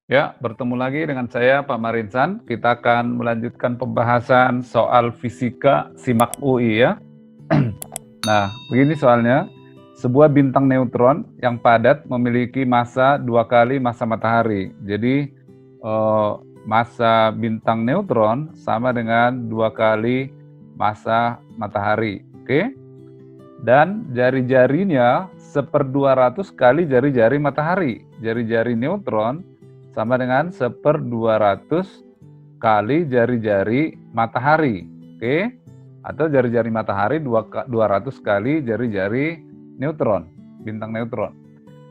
Ya, bertemu lagi dengan saya Pak Marinsan. Kita akan melanjutkan pembahasan soal fisika SIMAK UI ya. Nah, begini soalnya. Sebuah bintang neutron yang padat memiliki massa 2 kali massa matahari. Jadi, massa bintang neutron sama dengan 2 kali massa matahari. Oke? Dan jari-jarinya 1/200 kali jari-jari matahari. Jari-jari neutron sama dengan 1/200 kali jari-jari matahari. Oke? Atau jari-jari matahari 200 kali jari-jari neutron, bintang neutron.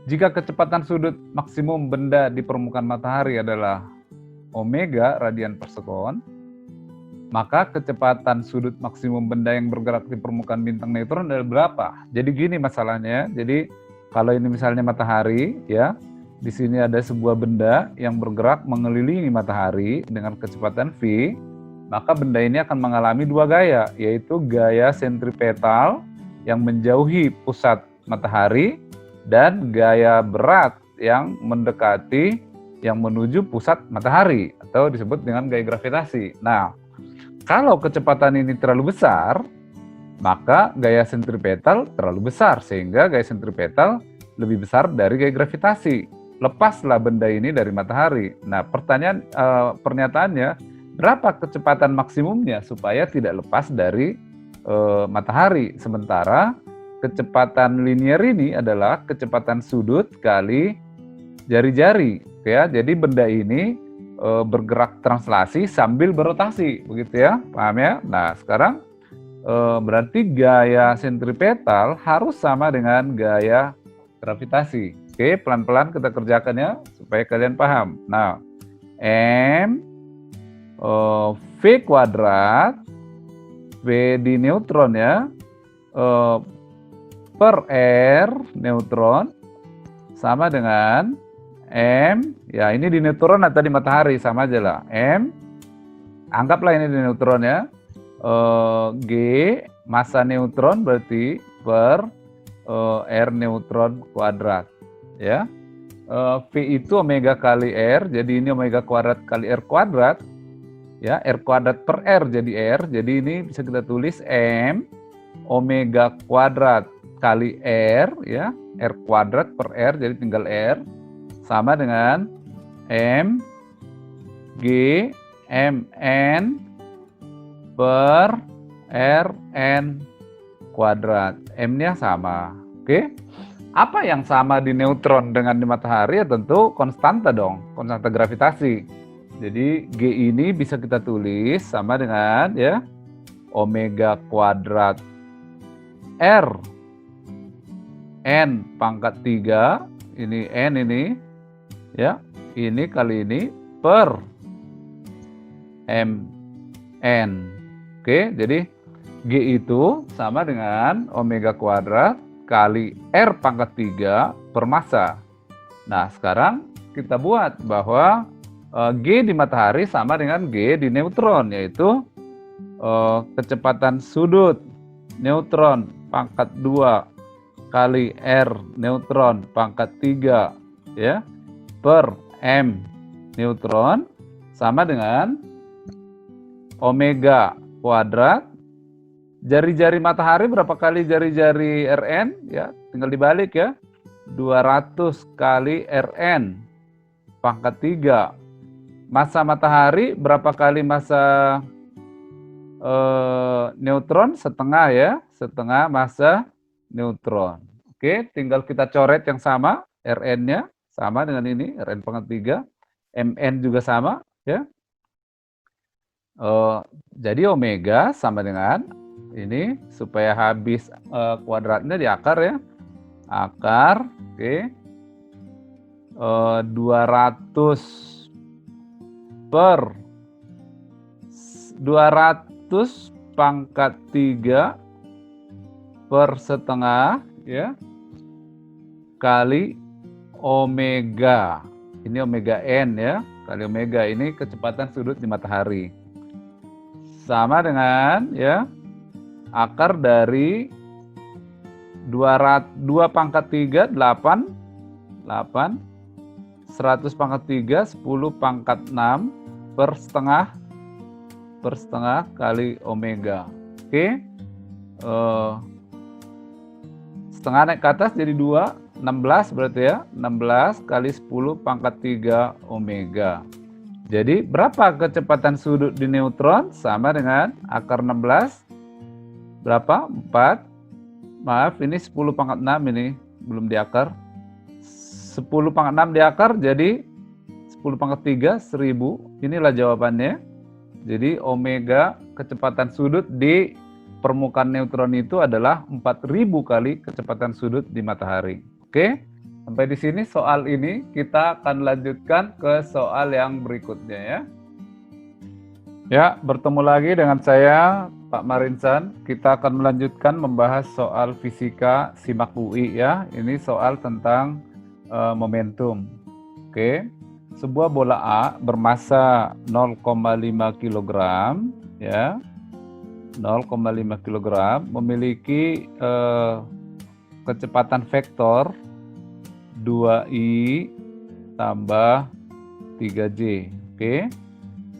Jika kecepatan sudut maksimum benda di permukaan matahari adalah omega radian per sekon, maka kecepatan sudut maksimum benda yang bergerak di permukaan bintang neutron adalah berapa? Jadi gini masalahnya. Jadi kalau ini misalnya matahari ya, di sini ada sebuah benda yang bergerak mengelilingi matahari dengan kecepatan v, maka benda ini akan mengalami 2 gaya, yaitu gaya sentripetal yang menjauhi pusat matahari dan gaya berat yang mendekati yang menuju pusat matahari atau disebut dengan gaya gravitasi. Nah, kalau kecepatan ini terlalu besar, maka gaya sentripetal terlalu besar, sehingga gaya sentripetal lebih besar dari gaya gravitasi. Lepaslah benda ini dari matahari. Nah, pernyataannya, berapa kecepatan maksimumnya supaya tidak lepas dari matahari? Sementara kecepatan linear ini adalah kecepatan sudut kali jari-jari. Ya, jadi benda ini bergerak translasi sambil berotasi, begitu ya, paham ya? Nah, sekarang berarti gaya sentripetal harus sama dengan gaya gravitasi. Oke, pelan-pelan kita kerjakan ya, supaya kalian paham. Nah, M V kuadrat, V di neutron ya, per R neutron sama dengan M, ya ini di neutron atau di matahari sama aja lah. M, anggaplah ini di neutron ya. G, massa neutron berarti per R neutron kuadrat. Ya. V itu omega kali R, jadi ini omega kuadrat kali R kuadrat. Ya, R kuadrat per R jadi R, jadi ini bisa kita tulis M omega kuadrat kali R, ya, R kuadrat per R, jadi tinggal R, sama dengan M G Mn per Rn kuadrat. M-nya sama. Oke. Apa yang sama di neutron dengan di matahari? Ya tentu konstanta dong, konstanta gravitasi. Jadi G ini bisa kita tulis sama dengan ya omega kuadrat R N pangkat 3, ini N ini ya, ini kali ini per Mn. Oke, jadi G itu sama dengan omega kuadrat kali R pangkat 3 per massa. Nah, sekarang kita buat bahwa G di matahari sama dengan G di neutron, yaitu kecepatan sudut neutron pangkat 2 kali R neutron pangkat 3 ya per M neutron sama dengan omega kuadrat. Jari-jari matahari berapa kali jari-jari Rn? Ya, tinggal dibalik ya. 200 kali Rn pangkat 3. Massa matahari berapa kali massa neutron? Setengah ya, setengah massa neutron. Oke, tinggal kita coret yang sama, Rn-nya sama dengan ini, Rn pangkat 3. Mn juga sama ya. Jadi omega sama dengan ini, supaya habis kuadratnya di akar ya. Akar, oke. 200 per 200 pangkat 3 per setengah ya kali omega. Ini omega N ya, kali omega, ini kecepatan sudut di matahari. Sama dengan ya akar dari 2 pangkat 3, 8 100 pangkat 3, 10 pangkat 6 per setengah kali omega. Oke. Setengah naik ke atas jadi 2, 16 berarti ya. 16 kali 10 pangkat 3 omega. Jadi berapa kecepatan sudut di neutron? Sama dengan akar 16. Berapa? 4. Maaf, ini 10 pangkat 6 ini. Belum diakar. 10 pangkat 6 diakar jadi 10 pangkat 3, 1000. Inilah jawabannya. Jadi omega kecepatan sudut di permukaan neutron itu adalah 4000 kali kecepatan sudut di matahari. Oke, sampai di sini soal ini. Kita akan lanjutkan ke soal yang berikutnya ya. Ya, bertemu lagi dengan saya, Pak Marinsan. Kita akan melanjutkan membahas soal fisika SIMAK UI ya. Ini soal tentang momentum. Oke, sebuah bola A bermasa 0,5 kg ya. 0,5 kg memiliki kecepatan vektor 2i tambah 3j. Oke.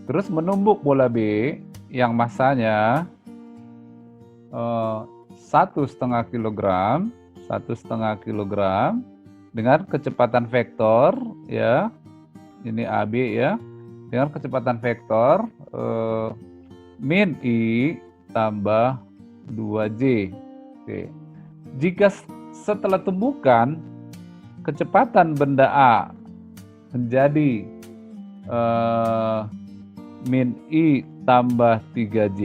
Terus menumbuk bola B yang masanya 1,5 kg dengan kecepatan vektor ya. Ini AB ya. Dengan kecepatan vektor min I tambah 2J. Oke. Jika setelah tumbukan kecepatan benda A menjadi min I tambah 3J,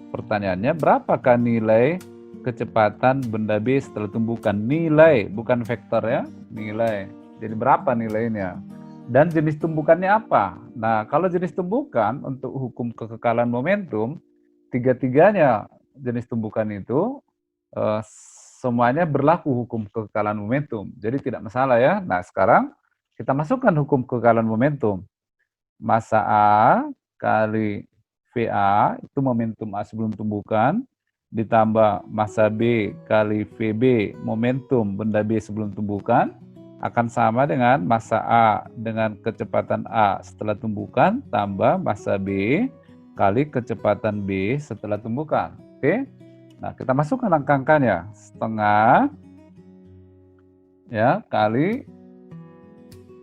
pertanyaannya berapakah nilai kecepatan benda B setelah tumbukan? Nilai, bukan vektor ya, nilai. Jadi berapa nilainya? Dan jenis tumbukannya apa? Nah, kalau jenis tumbukan untuk hukum kekekalan momentum, tiga-tiganya jenis tumbukan itu semuanya berlaku hukum kekekalan momentum. Jadi tidak masalah ya. Nah, sekarang kita masukkan hukum kekekalan momentum. Massa A kali VA itu momentum A sebelum tumbukan, ditambah massa B kali VB momentum benda B sebelum tumbukan, akan sama dengan massa A dengan kecepatan A setelah tumbukan tambah massa B kali kecepatan B setelah tumbukan. Oke. Nah, kita masukkan angka-angkanya. Setengah ya kali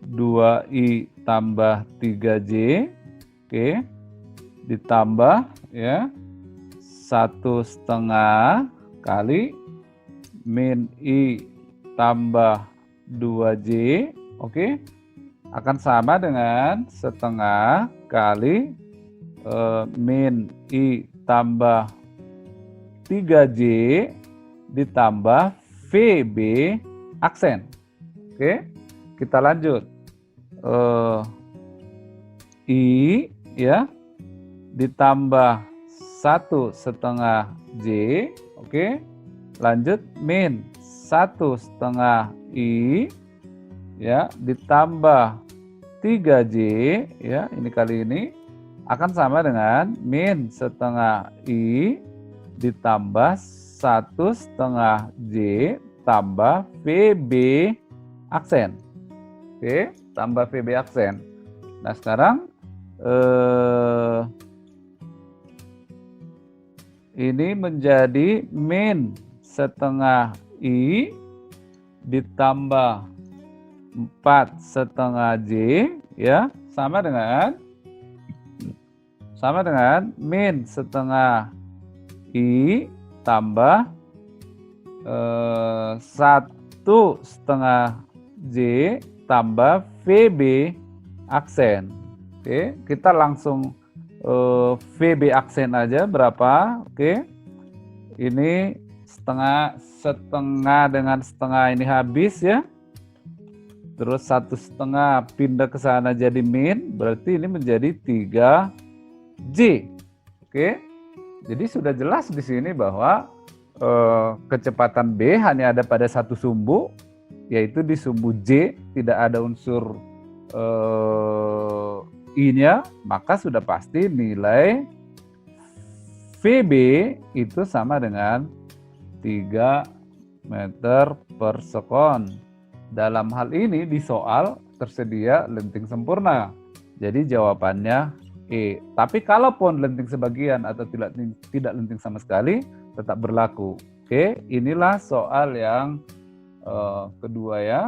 2i tambah 3j, oke, ditambah ya 1,5 kali min i tambah 2j, oke, akan sama dengan setengah kali min i tambah 3j ditambah VB aksen. Oke, kita lanjut. I ya ditambah 1,5 J, oke, lanjut min 1,5 I ya ditambah 3J ya, ini kali ini akan sama dengan min setengah I ditambah 1,5 J tambah VB aksen. Oke, tambah VB aksen. Nah, sekarang ini menjadi min setengah I ditambah 4,5 J ya, sama dengan min setengah I tambah 1,5 J tambah VB aksen. Oke, kita langsung VB aksen aja berapa? Oke, ini setengah dengan setengah ini habis ya. Terus 1,5 pindah ke sana jadi min, berarti ini menjadi 3J. Oke, jadi sudah jelas di sini bahwa kecepatan B hanya ada pada satu sumbu, yaitu di sumbu J, tidak ada unsur I-nya, maka sudah pasti nilai VB itu sama dengan 3 meter per sekon. Dalam hal ini di soal tersedia lenting sempurna. Jadi jawabannya E. Tapi kalaupun lenting sebagian atau tidak lenting sama sekali, tetap berlaku. Oke, inilah soal yang kedua ya.